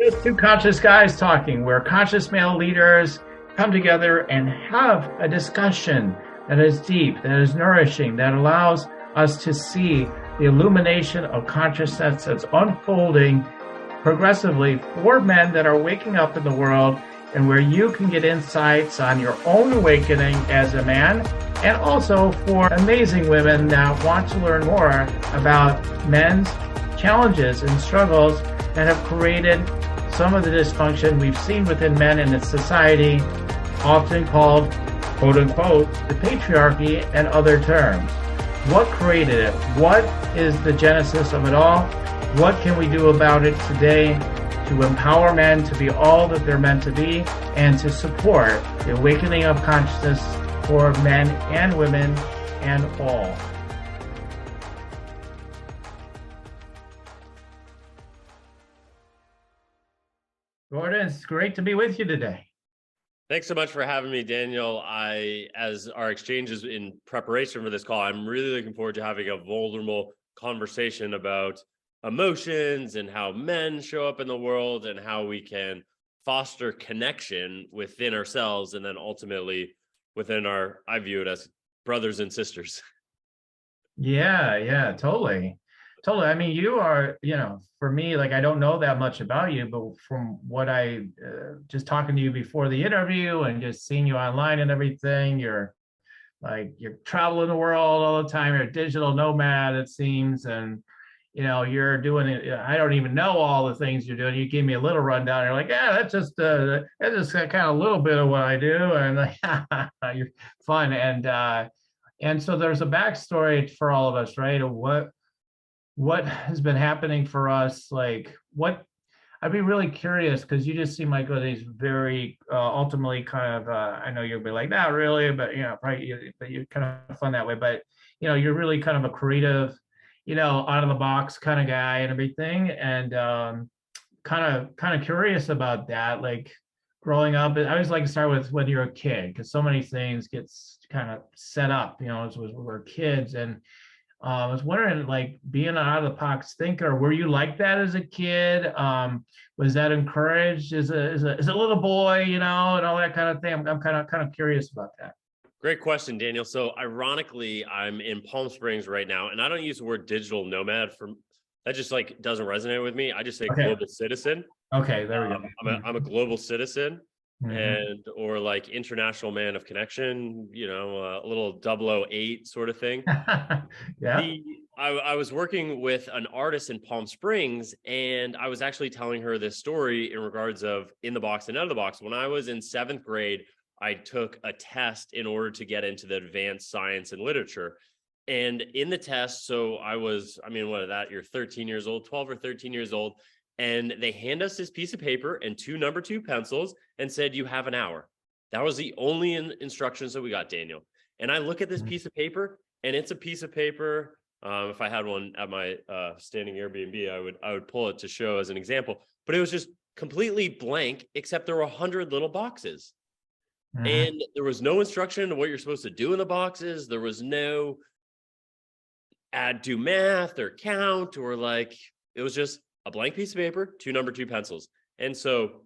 It's two conscious guys talking, where conscious male leaders come together and have a discussion that is deep, that is nourishing, that allows us to see the illumination of consciousness that's unfolding progressively for men that are waking up in the world, and where you can get insights on your own awakening as a man, and also for amazing women that want to learn more about men's challenges and struggles that have created some of the dysfunction we've seen within men in its society, often called, quote unquote, the patriarchy and other terms. What created it? What is the genesis of it all? What can we do about it today to empower men to be all that they're meant to be and to support the awakening of consciousness for men and women and all? Gordon, it's great to be with you today. Thanks so much for having me, Daniel. As our exchanges in preparation for this call, I'm really looking forward to having a vulnerable conversation about emotions and how men show up in the world and how we can foster connection within ourselves and then ultimately within I view it as brothers and sisters. Yeah, totally. Totally. I mean, you are, for me, like, I don't know that much about you, but from what I just talking to you before the interview and just seeing you online and everything, you're traveling the world all the time. You're a digital nomad, it seems. And, you're doing it. I don't even know all the things you're doing. You gave me a little rundown. You're like, yeah, that's just kind of a little bit of what I do. And you're fun. And so there's a backstory for all of us, right? Of what has been happening for us, I'd be really curious, because you just seem like these very ultimately kind of I know you'll be like, not really, but probably, but you're kind of fun that way, but you're really kind of a creative, out of the box kind of guy and everything. And kind of curious about that, like growing up. I always like to start with when you're a kid, because so many things gets kind of set up, as we're kids. And I was wondering, like, being an out of the box thinker, were you like that as a kid? Was that encouraged as a little boy, and all that kind of thing? I'm kind of curious about that. Great question, Daniel. So ironically, I'm in Palm Springs right now, and I don't use the word digital nomad that just doesn't resonate with me. I just say global citizen. Okay, there we go. I'm a global citizen. Mm-hmm. Or like international man of connection, a little 008 sort of thing. Yeah. I was working with an artist in Palm Springs, and I was actually telling her this story in regards of in the box and out of the box. When I was in 7th grade, I took a test in order to get into the advanced science and literature. And in the test, so you're 13 years old, 12 or 13 years old. And they hand us this piece of paper and 2 number 2 pencils and said, you have an hour. That was the only instructions that we got, Daniel. And I look at this piece of paper, and it's a piece of paper. If I had one at my standing Airbnb, I would pull it to show as an example. But it was just completely blank, except there were 100 little boxes. And there was no instruction on what you're supposed to do in the boxes. There was no do math or count, or it was just a blank piece of paper, 2 number 2 pencils. And so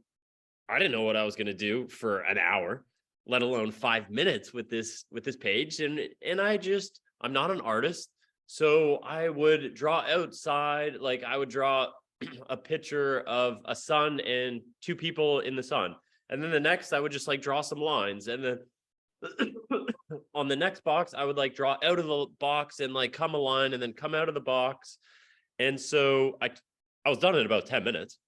I didn't know what I was going to do for an hour, let alone 5 minutes with this page. And I'm not an artist. So I would draw outside, I would draw a picture of a sun and 2 people in the sun. And then the next, I would just draw some lines. And then on the next box, I would draw out of the box and come a line and then come out of the box. And so I was done in about 10 minutes.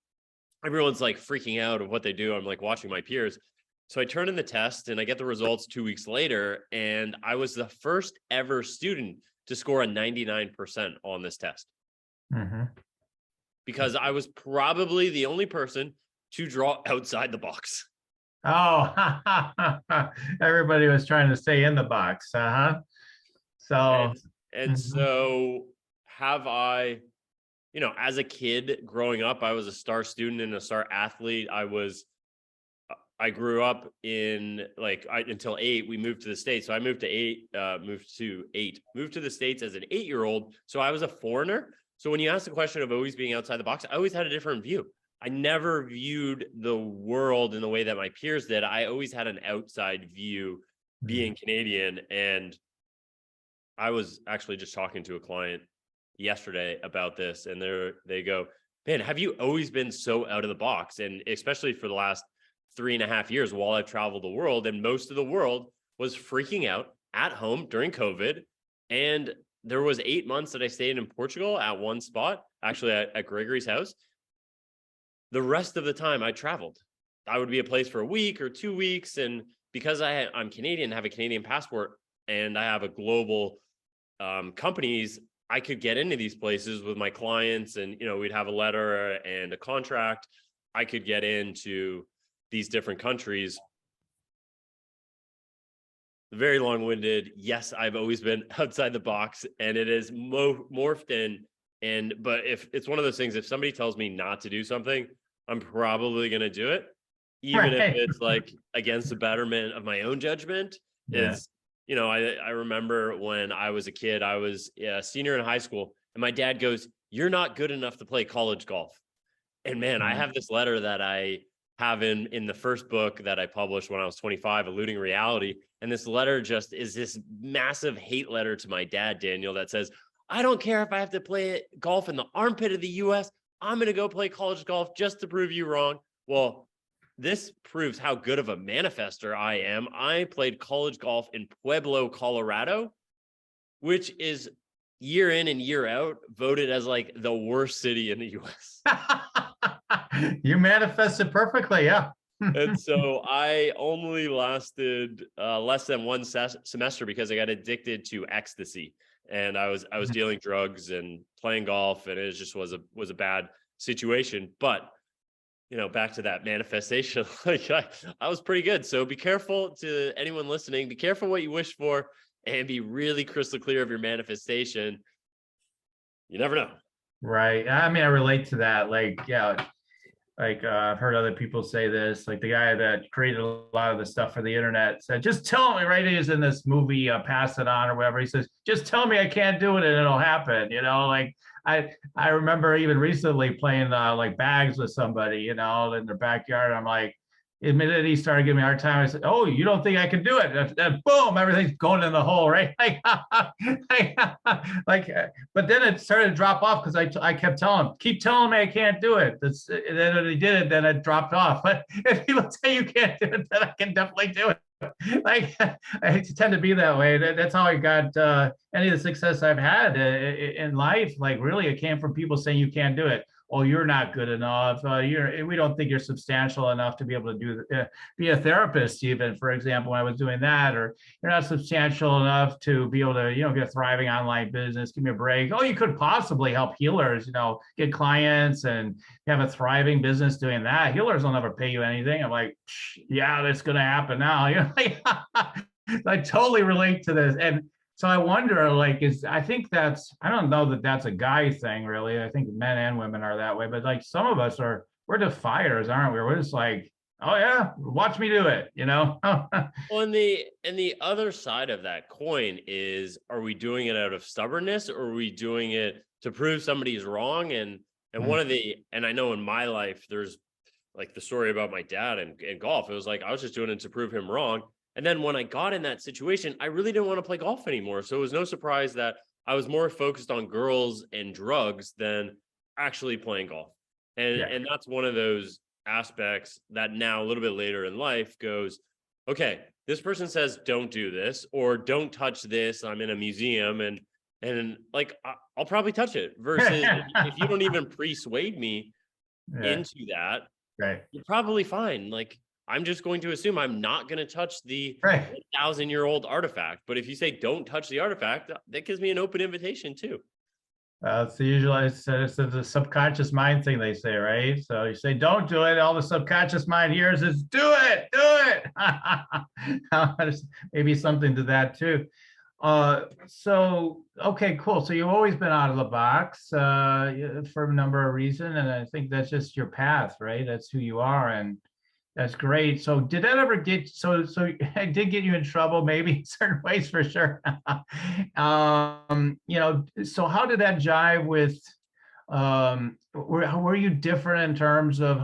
Everyone's freaking out of what they do. I'm watching my peers. So I turn in the test and I get the results 2 weeks later. And I was the first ever student to score a 99% on this test. Because I was probably the only person to draw outside the box. Oh, everybody was trying to stay in the box. So, so have I, as a kid growing up, I was a star student and a star athlete. I grew up in until 8, we moved to the States. So I moved to the States as an 8-year-old. So I was a foreigner. So when you ask the question of always being outside the box, I always had a different view. I never viewed the world in the way that my peers did. I always had an outside view being Canadian. And I was actually just talking to a client yesterday about this, and they go, man, have you always been so out of the box? And especially for the last 3.5 years while I've traveled the world, and most of the world was freaking out at home during COVID. And there was 8 months that I stayed in Portugal at one spot, actually at Gregory's house. The rest of the time I traveled. I would be a place for a week or 2 weeks. And because I'm Canadian, have a Canadian passport, and I have a global companies, I could get into these places with my clients, and, you know, we'd have a letter and a contract. I could get into these different countries. Very long-winded. Yes, I've always been outside the box, and it is morphed in. But if it's one of those things, if somebody tells me not to do something, I'm probably going to do it, even if it's like against the betterment of my own judgment. Is, you know, I remember when I was a kid, I was a senior in high school, and my dad goes, "You're not good enough to play college golf." And man, I have this letter that I have in the first book that I published when I was 25, Eluding Reality. And this letter just is this massive hate letter to my dad, Daniel, that says, I don't care if I have to play golf in the armpit of the US. I'm going to go play college golf just to prove you wrong. Well, this proves how good of a manifester I am. I played college golf in Pueblo, Colorado, which is year in and year out voted as like the worst city in the US. You manifested perfectly, yeah. And so I only lasted less than one semester because I got addicted to ecstasy, and I was dealing drugs and playing golf, and it just was a bad situation. But, you know, back to that manifestation, like I was pretty good. So be careful, to anyone listening, be careful what you wish for, and be really crystal clear of your manifestation. You never know. Right. I mean, I relate to that. Like, yeah, like I've heard other people say this, like the guy that created a lot of the stuff for the internet said, just tell me, right? He's in this movie, Pass It On or whatever. He says, just tell me I can't do it and it'll happen. You know, like I remember even recently playing like bags with somebody, you know, in their backyard. I'm like, the minute he started giving me a hard time, I said, "Oh, you don't think I can do it?" And boom, everything's going in the hole, right? Like, but then it started to drop off because I kept telling him, "Keep telling me I can't do it." And then when he did it, then it dropped off. But if people say you can't do it, then I can definitely do it. Like, I tend to be that way. That's how I got any of the success I've had in life. Like, really, it came from people saying you can't do it. Oh, you're not good enough. We don't think you're substantial enough to be able to be a therapist, even, for example, when I was doing that, or you're not substantial enough to be able to, you know, get a thriving online business. Give me a break. Oh, you could possibly help healers, you know, get clients and have a thriving business doing that. Healers will never pay you anything. I'm like, yeah, that's going to happen now. You know, like, I totally relate to this. And so I wonder, like, I think I don't know that that's a guy thing, really. I think men and women are that way, but like some of us we're defiers, aren't we? We're just like, oh yeah, watch me do it, you know? Well, and the other side of that coin is, are we doing it out of stubbornness, or are we doing it to prove somebody's wrong? And and I know in my life, there's like the story about my dad and golf. It was like, I was just doing it to prove him wrong. And then when I got in that situation, I really didn't want to play golf anymore. So it was no surprise that I was more focused on girls and drugs than actually playing golf. And that's one of those aspects that now, a little bit later in life, goes, okay, this person says don't do this, or don't touch this. I'm in a museum, and like I'll probably touch it. Versus if you don't even persuade me into that, right, you're probably fine. Like, I'm just going to assume I'm not going to touch the right. 1,000-year-old artifact. But if you say don't touch the artifact, that gives me an open invitation too. It's the usual, it's the subconscious mind thing they say, right? So you say, don't do it. All the subconscious mind hears is, do it, do it. Maybe something to that too. So, okay, cool. So you've always been out of the box for a number of reasons. And I think that's just your path, right? That's who you are. And that's great. So did that ever so it did get you in trouble, maybe in certain ways, for sure. You know, so how did that jive with were you different in terms of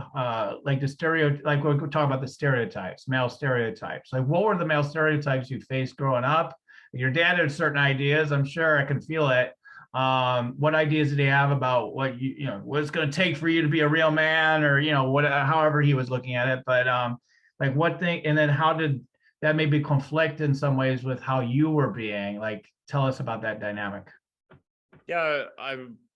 like like we're talking about the stereotypes, male stereotypes? Like what were the male stereotypes you faced growing up? Your dad had certain ideas, I'm sure I can feel it. What ideas did he have about what what it's going to take for you to be a real man, or what, however he was looking at it? But like what thing, and then how did that maybe conflict in some ways with how you were being? Like, tell us about that dynamic. Yeah,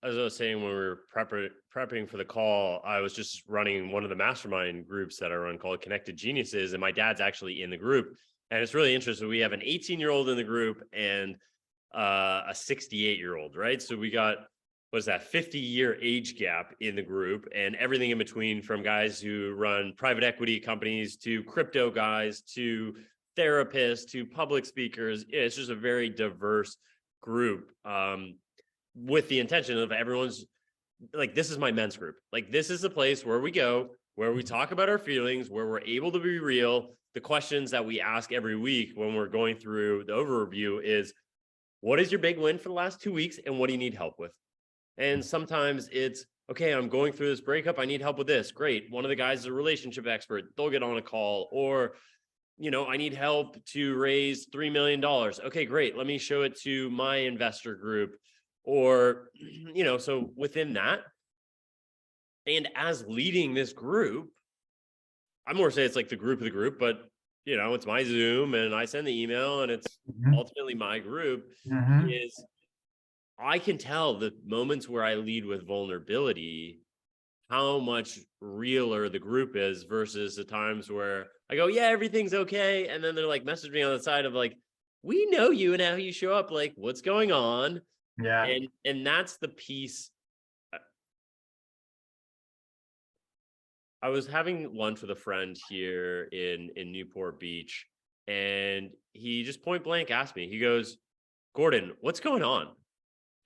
as I was saying when we were prepping for the call, I was just running one of the mastermind groups that I run called Connected Geniuses, and my dad's actually in the group. And it's really interesting. We have an 18-year-old in the group and a 68-year-old, right? So we got, what's that, 50-year age gap in the group, and everything in between, from guys who run private equity companies to crypto guys to therapists to public speakers. It's just a very diverse group. With the intention of everyone's like, this is my men's group. Like, this is the place where we go, where we talk about our feelings, where we're able to be real. The questions that we ask every week when we're going through the overview is, what is your big win for the last 2 weeks? And what do you need help with? And sometimes it's, okay, I'm going through this breakup. I need help with this. Great. One of the guys is a relationship expert. They'll get on a call. Or, I need help to raise $3 million. Okay, great. Let me show it to my investor group. Or, so within that, and as leading this group, I'm more say it's like the group of the group, but it's my Zoom and I send the email and it's ultimately my group. Is I can tell the moments where I lead with vulnerability, how much realer the group is versus the times where I go, yeah, everything's okay. And then they're like, message me on the side of like, we know you and how you show up, like, what's going on? Yeah. And that's the piece. I was having lunch with a friend here in Newport Beach, and he just point blank asked me, he goes, Gordon, what's going on?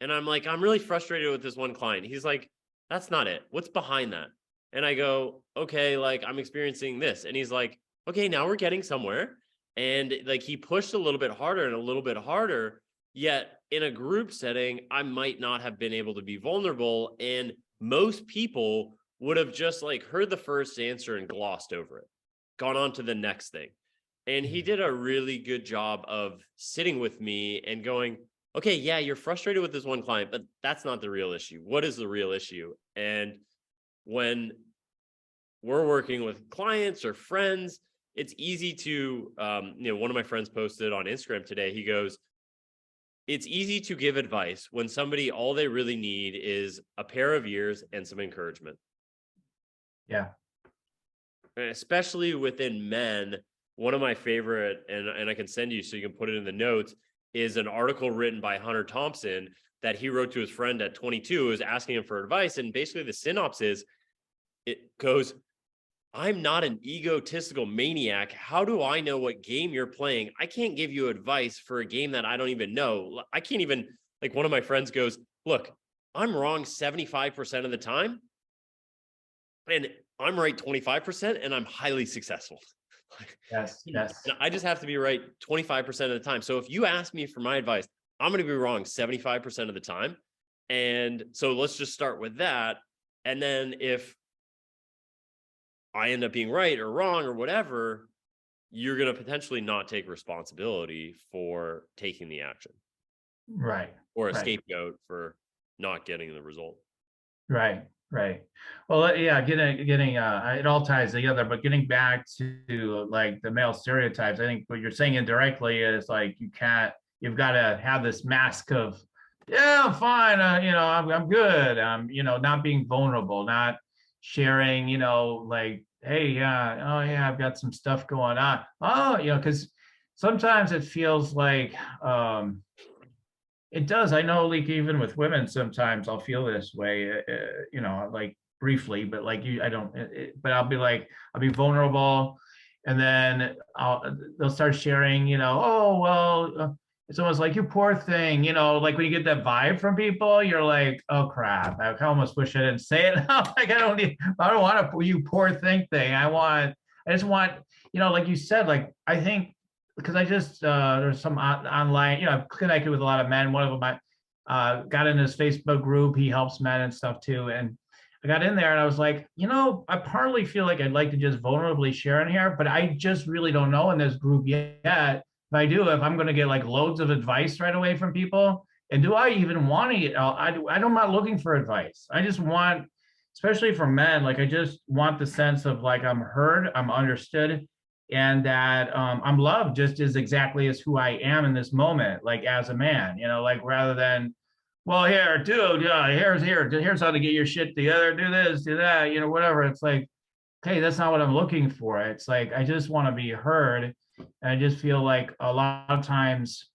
And I'm like, I'm really frustrated with this one client. He's like, that's not it. What's behind that? And I go, okay, like, I'm experiencing this. And he's like, okay, now we're getting somewhere. And like, he pushed a little bit harder and a little bit harder. Yet in a group setting, I might not have been able to be vulnerable. And most people would have just like heard the first answer and glossed over it, gone on to the next thing. And he did a really good job of sitting with me and going, okay, yeah, you're frustrated with this one client, but that's not the real issue. What is the real issue? And when we're working with clients or friends, it's easy to, one of my friends posted on Instagram today, he goes, it's easy to give advice when somebody, all they really need is a pair of ears and some encouragement. Yeah. And especially within men, one of my favorite, and I can send you so you can put it in the notes, is an article written by Hunter Thompson that he wrote to his friend at 22, who was asking him for advice. And basically the synopsis, it goes, I'm not an egotistical maniac. How do I know what game you're playing? I can't give you advice for a game that I don't even know. I can't even, like, one of my friends goes, look, I'm wrong 75% of the time, and I'm right 25%, and I'm highly successful. Yes. Yes. And I just have to be right 25% of the time. So if you ask me for my advice, I'm going to be wrong 75% of the time. And so let's just start with that. And then if I end up being right or wrong or whatever, you're going to potentially not take responsibility for taking the action. Right. Or a scapegoat for not getting the result. Right. Right. Well, yeah, getting it all ties together, but getting back to like the male stereotypes, I think what you're saying indirectly is like, you've got to have this mask of, yeah, I'm fine. I'm good. Not being vulnerable, not sharing, like, hey, yeah, oh yeah, I've got some stuff going on. Oh, because sometimes it feels like, it does. I know, like, even with women, sometimes I'll feel this way, like briefly, but like you, I don't, but I'll be vulnerable. And then they'll start sharing, oh, well, it's almost like, you poor thing, like when you get that vibe from people, you're like, oh crap, I almost wish I didn't say it. Like, I don't want a you poor thing. I just want, like you said, like, I think, because I just there's some online, I've connected with a lot of men. One of them, got in his Facebook group. He helps men and stuff too. And I got in there and I was like, I partly feel like I'd like to just vulnerably share in here, but I just really don't know in this group yet. If I'm going to get like loads of advice right away from people, and do I even want to? I'm not looking for advice. I just want, especially for men, like I just want the sense of like I'm heard, I'm understood, and that I'm loved just as exactly as who I am in this moment, like as a man, like rather than, well, here, dude, here's how to get your shit together, do this, do that, whatever. It's like, okay, that's not what I'm looking for. It's like I just want to be heard. And I just feel like a lot of times,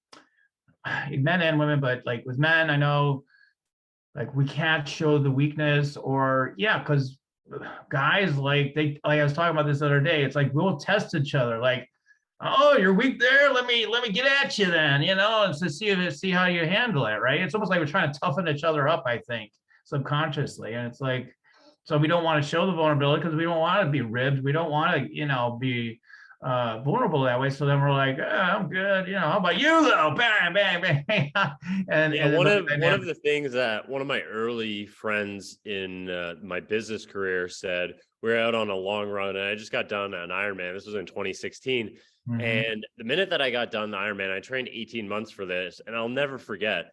men and women, but like with men, I know like we can't show the weakness, or because guys, like I was talking about this the other day, it's like we'll test each other, like, oh, you're weak there, let me get at you then, and to see how you handle it, right? It's almost like we're trying to toughen each other up, I think, subconsciously. And it's like, so we don't want to show the vulnerability because we don't want to be ribbed, we don't want to be vulnerable that way. So then we're like, I'm good, how about you though? Bang, bang, bang. and one of the things that one of my early friends in my business career said, we're out on a long run, and I just got done an Ironman. This was in 2016. Mm-hmm. And the minute that I got done the Ironman, I trained 18 months for this, and I'll never forget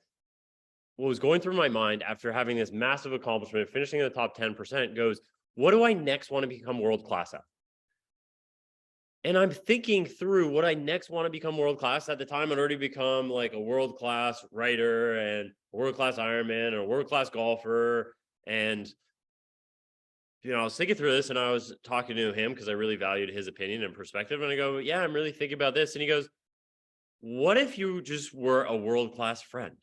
what was going through my mind after having this massive accomplishment, finishing in the top 10%, goes, what do I next want to become world class at? And I'm thinking through what I next want to become world class. At the time, I'd already become like a world class writer and a world class Ironman and a world class golfer. And, I was thinking through this, and I was talking to him because I really valued his opinion and perspective. And I go, yeah, I'm really thinking about this. And he goes, what if you just were a world class friend?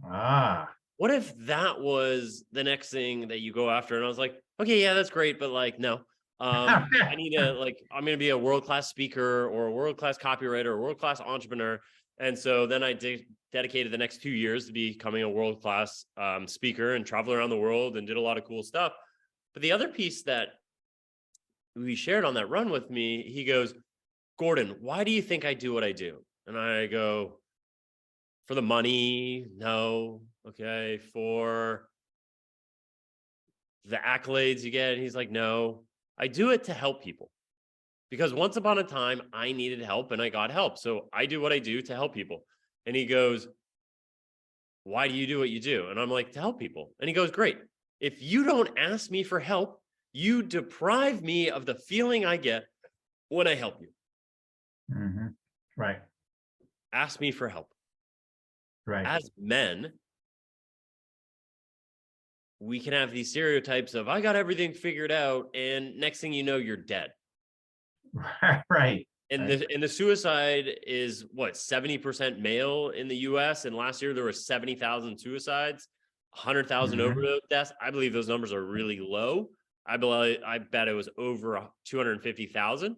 What if that was the next thing that you go after? And I was like, okay, yeah, that's great. But like, no. I need to I'm going to be a world-class speaker or a world-class copywriter or a world-class entrepreneur. And so then I dedicated the next 2 years to becoming a world-class speaker and travel around the world and did a lot of cool stuff. But the other piece that we shared on that run with me, he goes, Gordon, why do you think I do what I do? And I go, for the money? No. Okay. For the accolades you get? And he's like, no. I do it to help people, because once upon a time I needed help and I got help. So I do what I do to help people. And he goes, why do you do what you do? And I'm like, to help people. And he goes, great. If you don't ask me for help, you deprive me of the feeling I get when I help you. Mm-hmm. Right. Ask me for help. Right. As men, we can have these stereotypes of, I got everything figured out, and next thing you know, you're dead. Right. And the suicide is what, 70% male in the US. And last year there were 70,000 suicides, 100,000 overdose deaths. I believe those numbers are really low. I bet it was over 250,000.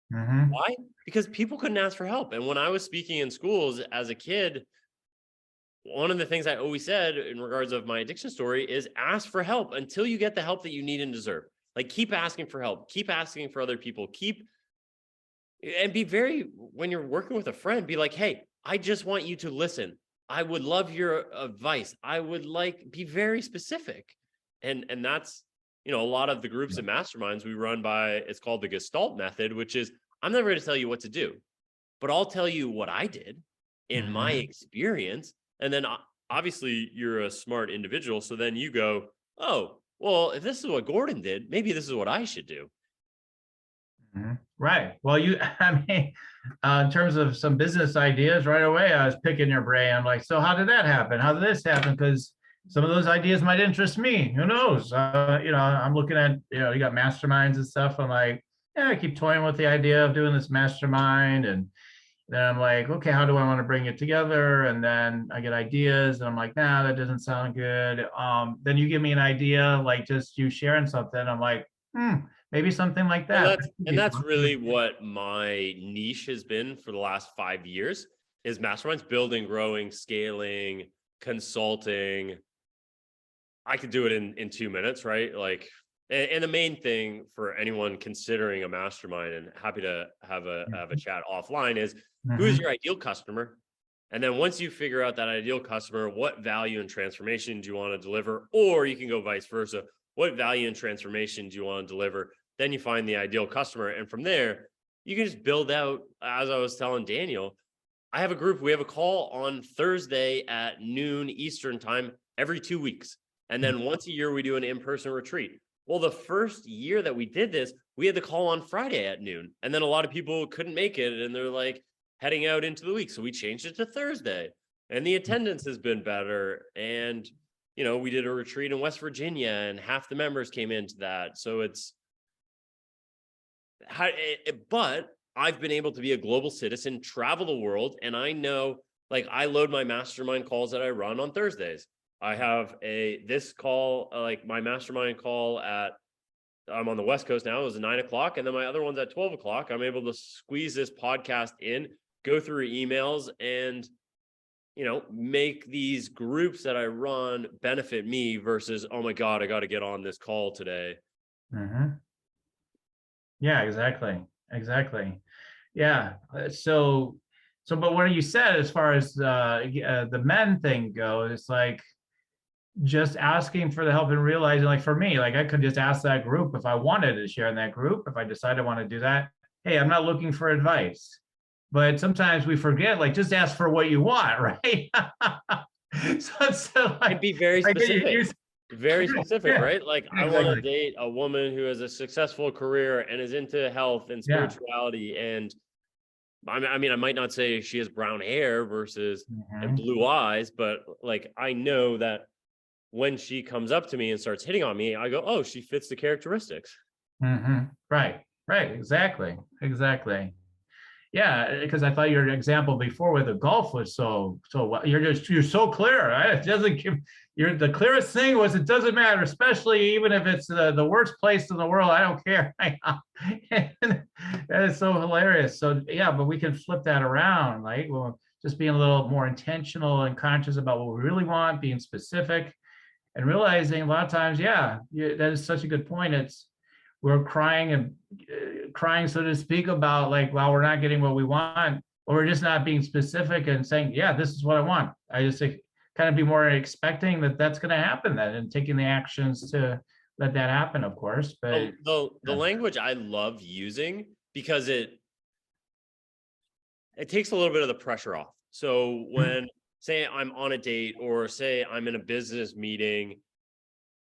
Why? Because people couldn't ask for help. And when I was speaking in schools as a kid, one of the things I always said in regards of my addiction story is ask for help until you get the help that you need and deserve. Like, keep asking for help, keep asking for other people, and be very, when you're working with a friend, be like, hey, I just want you to listen. I would love your advice. I would be very specific. And that's, a lot of the groups and masterminds we run by, it's called the Gestalt method, which is, I'm never going to tell you what to do, but I'll tell you what I did in my experience. And then obviously you're a smart individual. So then you go, oh, well, if this is what Gordon did, maybe this is what I should do. Right. Well, in terms of some business ideas right away, I was picking your brain. I'm like, so how did that happen? How did this happen? Because some of those ideas might interest me. Who knows? I'm looking at, you got masterminds and stuff. I'm like, yeah, I keep toying with the idea of doing this mastermind. And then I'm like, okay, how do I want to bring it together? And then I get ideas and I'm like, nah, that doesn't sound good. Then you give me an idea, like just you sharing something. I'm like, maybe something like that. And that's really what my niche has been for the last 5 years, is masterminds, building, growing, scaling, consulting. I could do it in 2 minutes, right? Like, and the main thing for anyone considering a mastermind, and happy to have a chat offline, is who is your ideal customer? And then once you figure out that ideal customer, what value and transformation do you want to deliver? Or you can go vice versa. What value and transformation do you want to deliver? Then you find the ideal customer. And from there, you can just build out, as I was telling Daniel, I have a group, we have a call on Thursday at noon Eastern time every 2 weeks. And then once a year, we do an in-person retreat. Well, the first year that we did this, we had the call on Friday at noon. And then a lot of people couldn't make it. And they're like heading out into the week. So we changed it to Thursday. And the attendance has been better. And, you know, we did a retreat in West Virginia and half the members came into that. So it's, but I've been able to be a global citizen, travel the world. And I know, like, I load my mastermind calls that I run on Thursdays. I have this call, like my mastermind call I'm on the West Coast now, it was at 9 o'clock. And then my other one's at 12 o'clock. I'm able to squeeze this podcast in, go through emails and, you know, make these groups that I run benefit me versus, oh my God, I got to get on this call today. Mm-hmm. Yeah, exactly. Exactly. Yeah. But what you said, as far as the men thing goes, it's like just asking for the help and realizing, like for me, like I could just ask that group if I wanted to share in that group, if I decide I want to do that. Hey, I'm not looking for advice. But sometimes we forget, like, just ask for what you want, right? so like, and be very specific. Very specific, yeah, right? Like exactly. I want to date a woman who has a successful career and is into health and spirituality. And I mean, I might not say she has brown hair versus and blue eyes, but like, I know that when she comes up to me and starts hitting on me, I go, oh, she fits the characteristics. Right. Exactly. Yeah, because I thought your example before with the golf was so you're so clear. Right? It doesn't give the clearest thing was it doesn't matter, especially even if it's the worst place in the world. I don't care. That is so hilarious. So yeah, but we can flip that around, like, well, just being a little more intentional and conscious about what we really want, being specific, and realizing a lot of times, that is such a good point. We're crying, so to speak, about like, well, we're not getting what we want, or we're just not being specific and saying, yeah, this is what I want. I just kind of be more expecting that that's going to happen then, and taking the actions to let that happen, of course. But the language I love using, because it takes a little bit of the pressure off. So when say I'm on a date, or say I'm in a business meeting,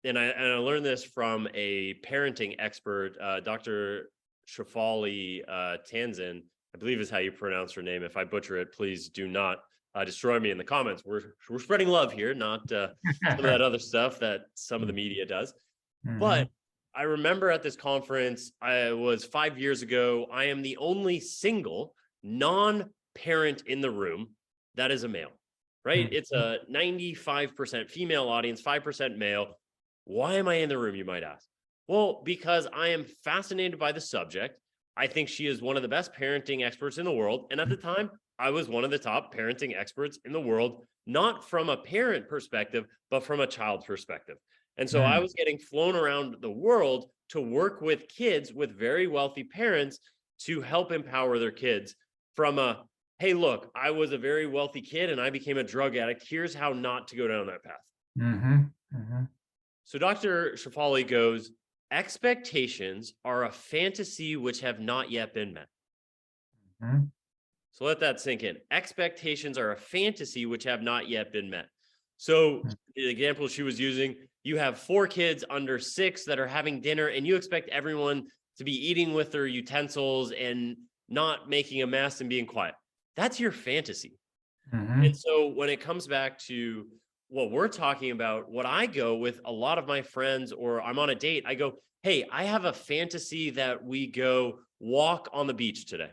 and I learned this from a parenting expert, Dr. Shafali Tanzin, I believe is how you pronounce her name. If I butcher it, please do not destroy me in the comments. We're spreading love here, not some of that other stuff that some of the media does. But I remember at this conference, I was 5 years ago, I am the only single non-parent in the room that is a male, right? It's a 95% female audience, 5% male. Why am I in the room, you might ask? Well, because I am fascinated by the subject. I think she is one of the best parenting experts in the world. And at the time, I was one of the top parenting experts in the world, not from a parent perspective, but from a child perspective. And so I was getting flown around the world to work with kids with very wealthy parents to help empower their kids from hey, look, I was a very wealthy kid and I became a drug addict. Here's how not to go down that path. So Dr. Shafali goes, expectations are a fantasy which have not yet been met. So let that sink in. Expectations are a fantasy which have not yet been met. So the example she was using, you have 4 kids under 6 that are having dinner, and you expect everyone to be eating with their utensils and not making a mess and being quiet. That's your fantasy. And so when it comes back to what we're talking about, what I go with a lot of my friends, or I'm on a date, I go, hey, I have a fantasy that we go walk on the beach today.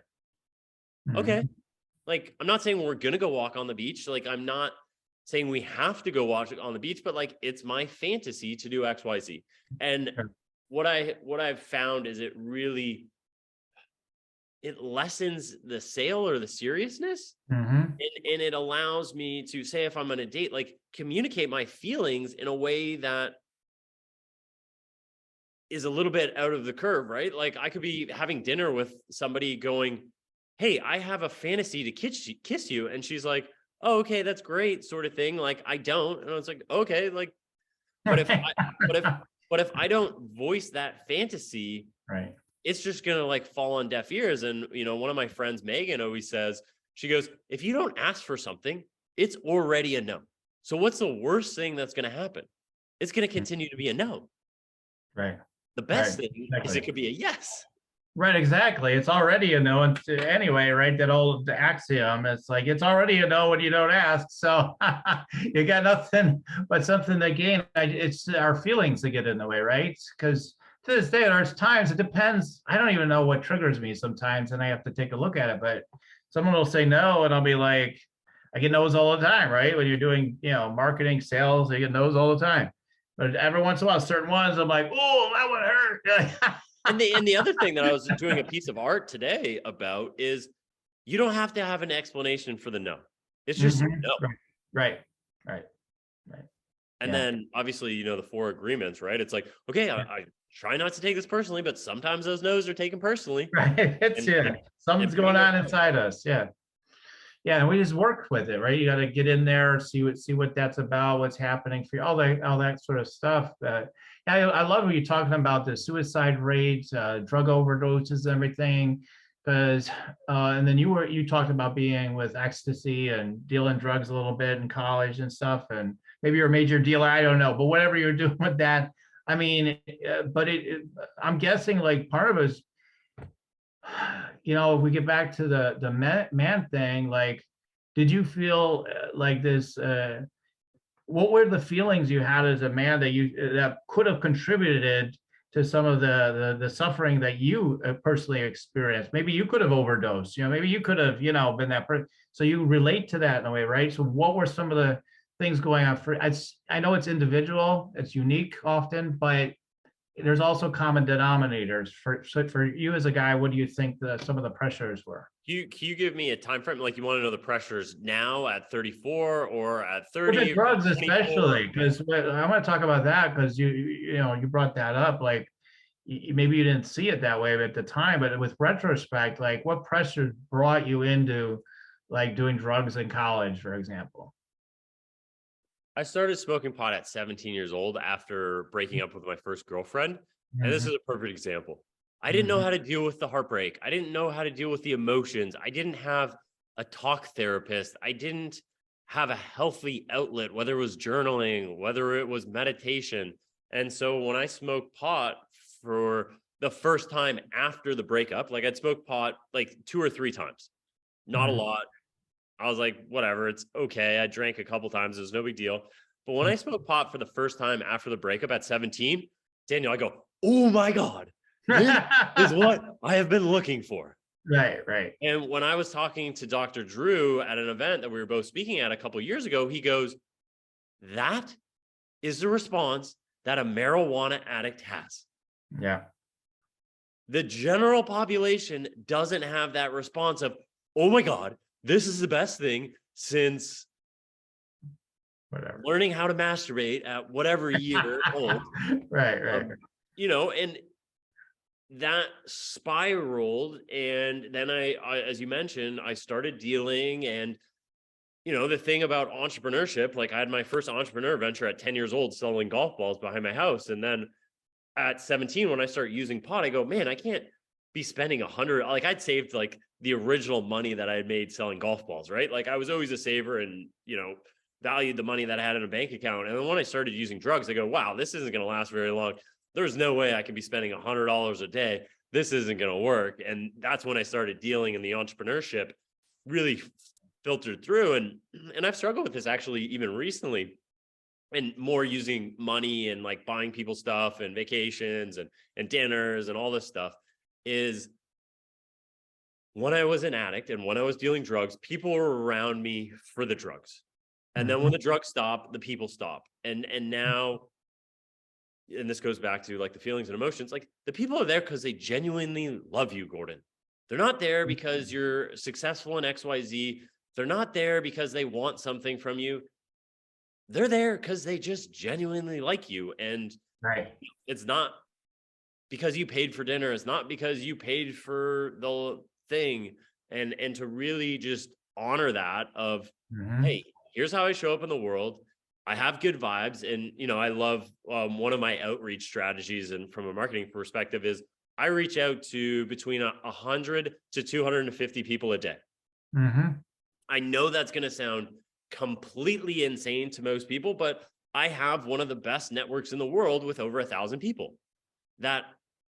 Okay. Like, I'm not saying we're going to go walk on the beach. Like, I'm not saying we have to go walk on the beach, but like, it's my fantasy to do X, Y, Z. And what I've found is it lessens the sale or the seriousness. And it allows me to say, if I'm on a date, like, communicate my feelings in a way that is a little bit out of the curve, right? Like, I could be having dinner with somebody going, hey, I have a fantasy to kiss you. And she's like, oh, okay, that's great, sort of thing. Like, I don't. And I was like, okay, like, but if I, but if, but if I don't voice that fantasy, Right. it's just going to like fall on deaf ears. And, you know, one of my friends, Megan, always says, she goes, if you don't ask for something, it's already a no. So what's the worst thing that's going to happen? It's going to continue to be a no. Right. The Right. best thing is Exactly. it could be a yes. Right, exactly. It's already a no. And anyway, right? That old axiom. It's like it's already a no when you don't ask. So you got nothing but something to gain. It's our feelings that get in the way, right? Because to this day, there's times it depends. I don't even know what triggers me sometimes, and I have to take a look at it. But someone will say no, and I'll be like, I get no's all the time, right? When you're doing, marketing, sales, you get no's all the time. But every once in a while, certain ones, I'm like, oh, that would hurt. And the other thing that I was doing a piece of art today about is you don't have to have an explanation for the no. It's just Mhm. no. Right, right, right. And Yeah, then obviously, you know, the 4 agreements, right? It's like, okay, I try not to take this personally, but sometimes those no's are taken personally. right. It's And yeah. and and Something's going putting those on inside us. Yeah. Yeah, and we just work with it, right? You got to get in there, see what that's about, what's happening for you, all that sort of stuff. Yeah, I love what you're talking about the suicide rates, drug overdoses, everything. Because and then you talked about being with ecstasy and dealing drugs a little bit in college and stuff, and maybe you're a major dealer, I don't know, but whatever you're doing with that, I mean, but I'm guessing like part of it is, if we get back to the man thing, like, did you feel like this? What were the feelings you had as a man that could have contributed to some of the suffering that you personally experienced? Maybe you could have overdosed. Maybe you could have been that person. So you relate to that in a way, right? So what were some of the things going on for? I know it's individual, it's unique often, but there's also common denominators for you as a guy. What do you think some of the pressures were? can you give me a time frame? Like, you want to know the pressures now at 34 or at With the 30 or drugs, 24? especially, because I want to talk about that because you brought that up. Like maybe you didn't see it that way at the time, but with retrospect, like what pressure brought you into like doing drugs in college, for example? I started smoking pot at 17 years old after breaking up with my first girlfriend. And this Mhm, is a perfect example. I didn't know mhm. how to deal with the heartbreak. I didn't know how to deal with the emotions. I didn't have a talk therapist. I didn't have a healthy outlet, whether it was journaling, whether it was meditation. And so when I smoked pot for the first time after the breakup, like I'd smoked pot like 2 or 3 times, not a Mhm. lot. I was like, whatever, it's okay. I drank a couple times. It was no big deal. But when I smoked pot for the first time after the breakup at 17, Daniel, I go, oh my God, this is what I have been looking for. Right, right. And when I was talking to Dr. Drew at an event that we were both speaking at a couple years ago, he goes, that is the response that a marijuana addict has. Yeah. The general population doesn't have that response of, oh my God, this is the best thing since Whatever. learning how to masturbate at whatever year old. Right, right. And that spiraled. And then as you mentioned, I started dealing. And, the thing about entrepreneurship, like I had my first entrepreneur venture at 10 years old, selling golf balls behind my house. And then at 17, when I started using pot, I go, man, I can't be spending 100. Like I'd saved like the original money that I had made selling golf balls, right? Like I was always a saver and, valued the money that I had in a bank account. And then when I started using drugs, I go, wow, this isn't going to last very long. There's no way I can be spending $100 a day. This isn't going to work. And that's when I started dealing in the entrepreneurship really filtered through. And I've struggled with this actually even recently, and more using money and like buying people stuff and vacations and dinners and all this stuff. Is when I was an addict and when I was dealing drugs, people were around me for the drugs. And then when Mhm. the drugs stop, the people stop. And now, and this goes back to like the feelings and emotions, like the people are there because they genuinely love you, Gordon. They're not there because you're successful in XYZ. They're not there because they want something from you. They're there because they just genuinely like you. And Right. it's not because you paid for dinner. It's not because you paid for the thing. And to really just honor that of, Mhm. hey, here's how I show up in the world. I have good vibes. And, I love one of my outreach strategies, and from a marketing perspective, is I reach out to between 100 to 250 people a day. Mhm. I know that's going to sound completely insane to most people, but I have one of the best networks in the world with over 1,000 people that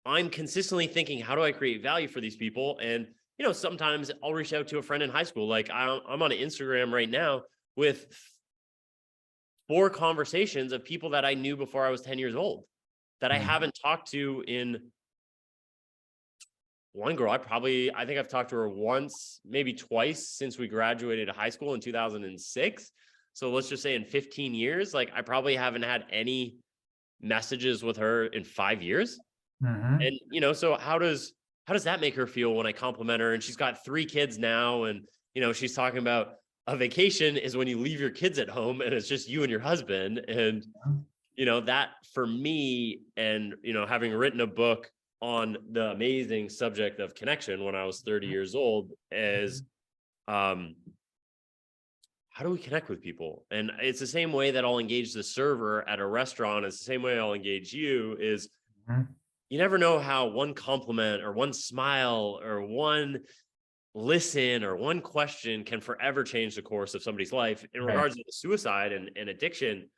I'm consistently thinking, how do I create value for these people? And, sometimes I'll reach out to a friend in high school. Like I'm on Instagram right now with 4 conversations of people that I knew before I was 10 years old that I Mhm. haven't talked to. In one girl, I think I've talked to her once, maybe twice since we graduated high school in 2006. So let's just say in 15 years, like I probably haven't had any messages with her in 5 years. Mhm. And, so how does that make her feel when I compliment her? And she's got 3 kids now. And, she's talking about a vacation is when you leave your kids at home and it's just you and your husband. And, that for me, and, having written a book on the amazing subject of connection when I was 30 years old, is, how do we connect with people? And it's the same way that I'll engage the server at a restaurant. It's the same way I'll engage you. Is Mhm. you never know how one compliment or one smile or one listen or one question can forever change the course of somebody's life. In Right. regards to suicide and addiction,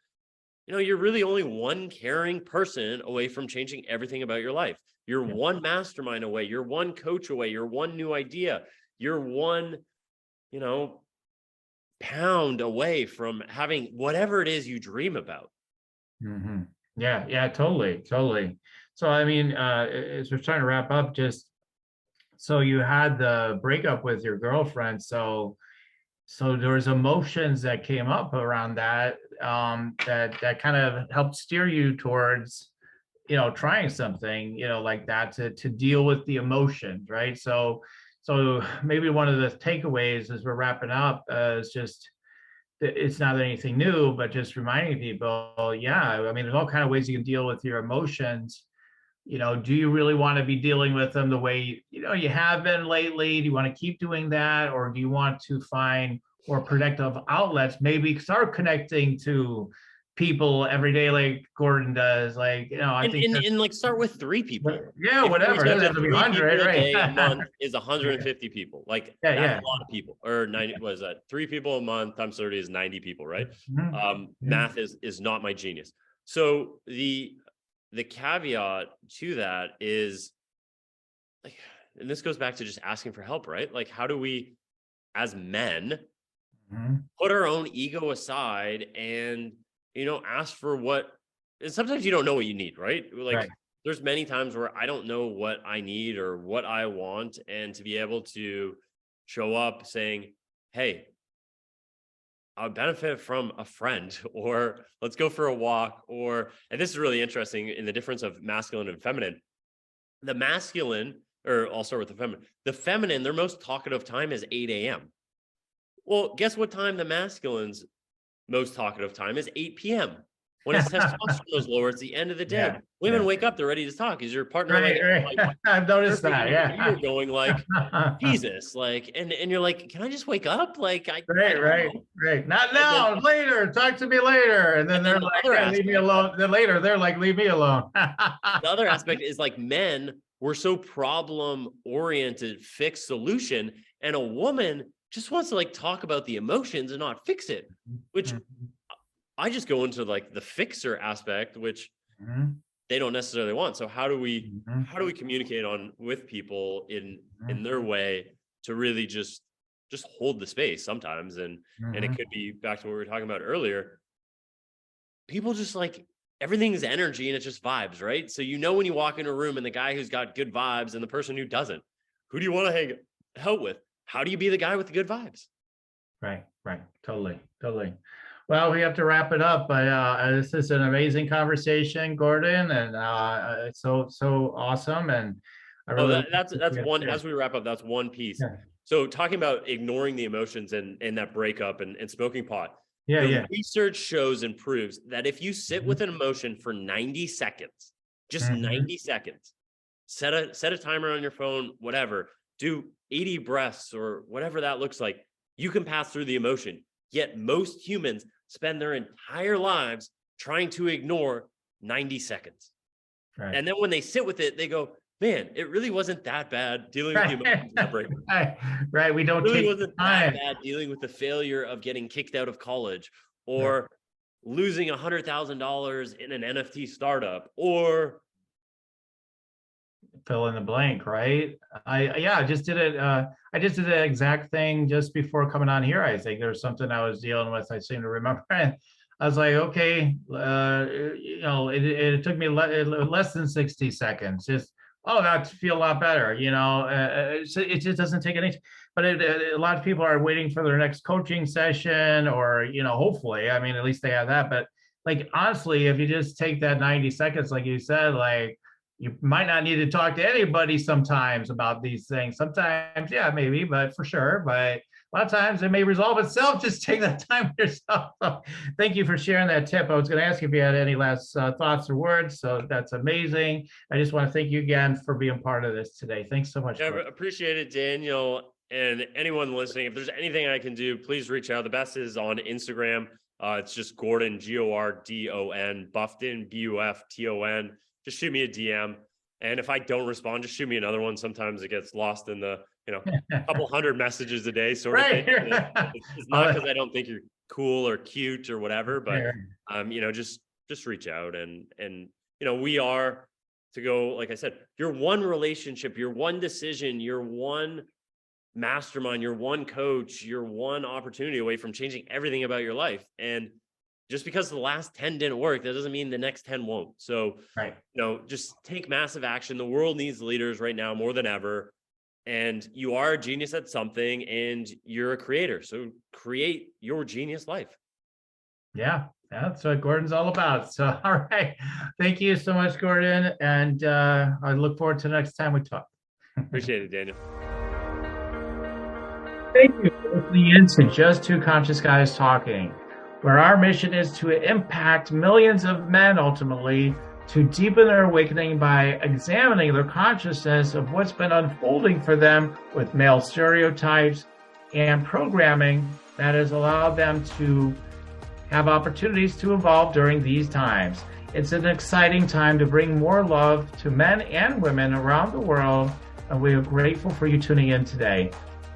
you're really only one caring person away from changing everything about your life. You're Yeah. one mastermind away. You're one coach away. You're one new idea. You're one, you know, pound away from having whatever it is you dream about. Mhm. Yeah, yeah, totally, totally. So I mean, as we're trying to wrap up, just so you had the breakup with your girlfriend, so there was emotions that came up around that, that kind of helped steer you towards, trying something, like that, to deal with the emotions, right? So maybe one of the takeaways as we're wrapping up, is just it's not anything new, but just reminding people, yeah, I mean, there's all kind of ways you can deal with your emotions. Do you really want to be dealing with them the way you have been lately? Do you want to keep doing that, or do you want to find more productive outlets? Maybe start connecting to people every day, like Gordon does. Like, I And, think and, that's, and like start with 3 people. yeah, If you whatever. reach It out doesn't to have to be 3 people 100, a right? day, a month is Yeah, 150 people. Like yeah, that's yeah. a lot of people. Or 90, was that 3 people a month times 30 is 90 people, right? Mhm. Yeah. Math is not my genius. So the caveat to that is, like, and this goes back to just asking for help, right? Like, how do we, as men, Mhm. put our own ego aside and, ask for what, and sometimes you don't know what you need, right? Right. Like, there's many times where I don't know what I need or what I want. And to be able to show up saying, hey, I would benefit from a friend, or let's go for a walk, and this is really interesting in the difference of masculine and feminine. The masculine, or I'll start with the feminine. The feminine, their most talkative time is 8 a.m. Well, guess what time the masculine's most talkative time is? 8 p.m. When his testosterone is lower, it's the end of the day. Yeah. Women Yeah. wake up, they're ready to talk. Is your partner Right. like Right. I've noticed surfing that. in your Yeah. ear going like, Jesus, like, and you're like, can I just wake up? Like, I Right, don't right, know. right. Not And then now, later. Talk to me later. And then and then they're the like, other yeah, leave me aspect, alone. Then later, they're like, leave me alone. the other aspect is like men, we're so problem oriented, fixed solution, and a woman just wants to like talk about the emotions and not fix it, which I just go into like the fixer aspect, which Mhm, they don't necessarily want. So mhm, how do we communicate on with people in mhm, their way to really just hold the space sometimes? And it mhm. could be back to what we were talking about earlier. People just like, everything is energy and it's just vibes, right? So when you walk in a room and the guy who's got good vibes and the person who doesn't, who do you want to hang out with? How do you be the guy with the good vibes? Right, right. Totally, totally. Well, we have to wrap it up, but this is an amazing conversation, Gordon, and it's so awesome. And I Oh, really, that's yeah, one, yeah, as we wrap up, that's one piece. yeah, So talking about ignoring the emotions and that breakup and smoking pot, yeah, the yeah. research shows and proves that if you sit Mhm, with an emotion for 90 seconds, just mhm, 90 seconds, set a timer on your phone, whatever, do 80 breaths or whatever that looks like. you can pass through the emotion. Yet most humans spend their entire lives trying to ignore 90 seconds. Right. And then when they sit with it, they go, man, it really wasn't that bad dealing with the emotions of break. Right. We don't It really take wasn't that bad dealing with the failure of getting kicked out of college, or losing $100,000 in an NFT startup, or fill in the blank, right? I just did it. I just did the exact thing just before coming on here. I think there's something I was dealing with. I seem to remember. And I was like, okay, it took me less than 60 seconds. Just, oh, that feel a lot better. It just doesn't take any. But a lot of people are waiting for their next coaching session, or hopefully, I mean, at least they have that. But like honestly, if you just take that 90 seconds, like you said, like, you might not need to talk to anybody sometimes about these things. Sometimes, yeah, maybe, but for sure. But a lot of times it may resolve itself. Just take that time yourself. So thank you for sharing that tip. I was going to ask you if you had any last thoughts or words. So that's amazing. I just want to thank you again for being part of this today. Thanks so much. Yeah, appreciate it, Daniel. And anyone listening, if there's anything I can do, please reach out. The best is on Instagram. It's just Gordon, Gordon, Bufton, Bufton. Just shoot me a DM. And if I don't respond, just shoot me another one. Sometimes it gets lost in the, couple hundred messages a of thing. It's not because I don't think you're cool or cute or whatever, but, just reach out and, we are, to go, like I said, your one relationship, your one decision, your one mastermind, your one coach, your one opportunity away from changing everything about your life. And just because the last 10 didn't work, that doesn't mean the next 10 won't. So, just take massive action. The world needs leaders right now more than ever. And you are a genius at something, and you're a creator. So create your genius life. Yeah, that's what Gordon's all about. So, all right. Thank you so much, Gordon. And I look forward to the next time we talk. Appreciate it, Daniel. Thank you for listening in to Just Two Conscious Guys Talking, where our mission is to impact millions of men ultimately to deepen their awakening by examining their consciousness of what's been unfolding for them with male stereotypes and programming that has allowed them to have opportunities to evolve during these times. It's an exciting time to bring more love to men and women around the world, and we are grateful for you tuning in today.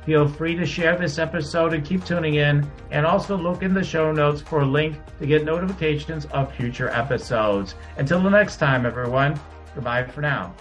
Feel free to share this episode and keep tuning in, and also look in the show notes for a link to get notifications of future episodes. Until the next time, everyone, goodbye for now.